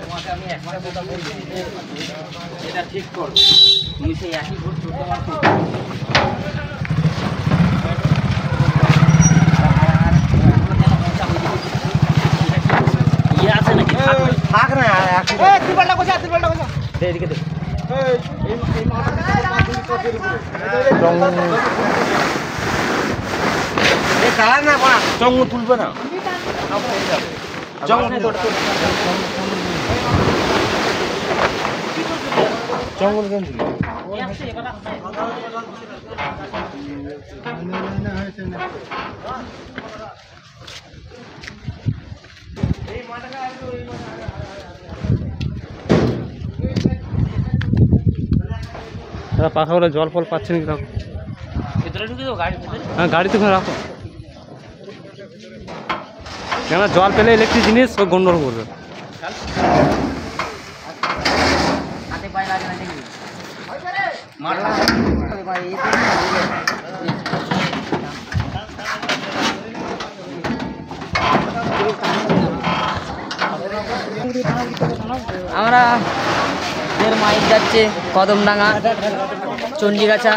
তোমাকে আমি একটা কথা বলছি যে এটা ঠিক কর, তুমি সেই একই ভোট করতে পারছো। ইয়ে আছে নাকি? থাক না এদিকে দে। কালার না পড়া চঙ্গু তুলবে না, চঙ্গু পাখা বলে জল ফল পাচ্ছেন কিরকম? হ্যাঁ গাড়িতে রাখো, কেন জল পেলে ইলেকট্রিক জিনিস ও গন্ডগোল করবে। আমরা মাইল যাচ্ছে কদমডাঙ্গা চণ্ডীগাছা,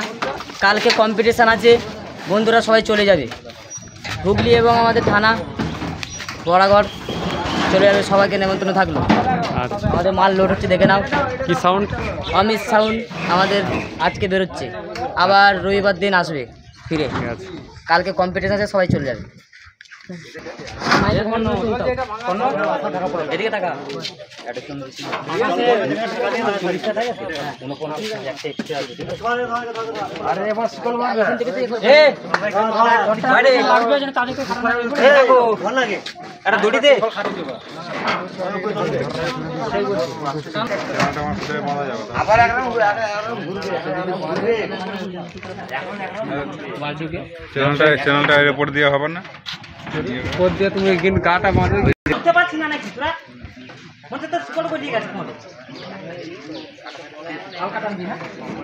কালকে কম্পিটিশান আছে, বন্ধুরা সবাই চলে যাবে। হুগলি এবং আমাদের থানা বড়াগড় চলে যাবে, সবাইকে নেমন্ত্রণ থাকলো। আমাদের মাল লোড হচ্ছে, দেখে নাও। কি সাউন্ড? অমিত সাউন্ড আমাদের আজকে বেরোচ্ছে, আবার রবিবার দিন আসবে ফিরে। কালকে কম্পিটিশান আছে, সবাই চলে যাবে। এদিকে টাকা দড়িতে চ্যানেলটা রিপোর্ট দেওয়া হবে না, রিপোর্ট দিয়ে তুমি গাটা মারবে। বুঝতে পারছি না নাকি তোরা মধ্যে তো সুকল করে দিয়ে গেছে তোমাদের হালকা টানবি না।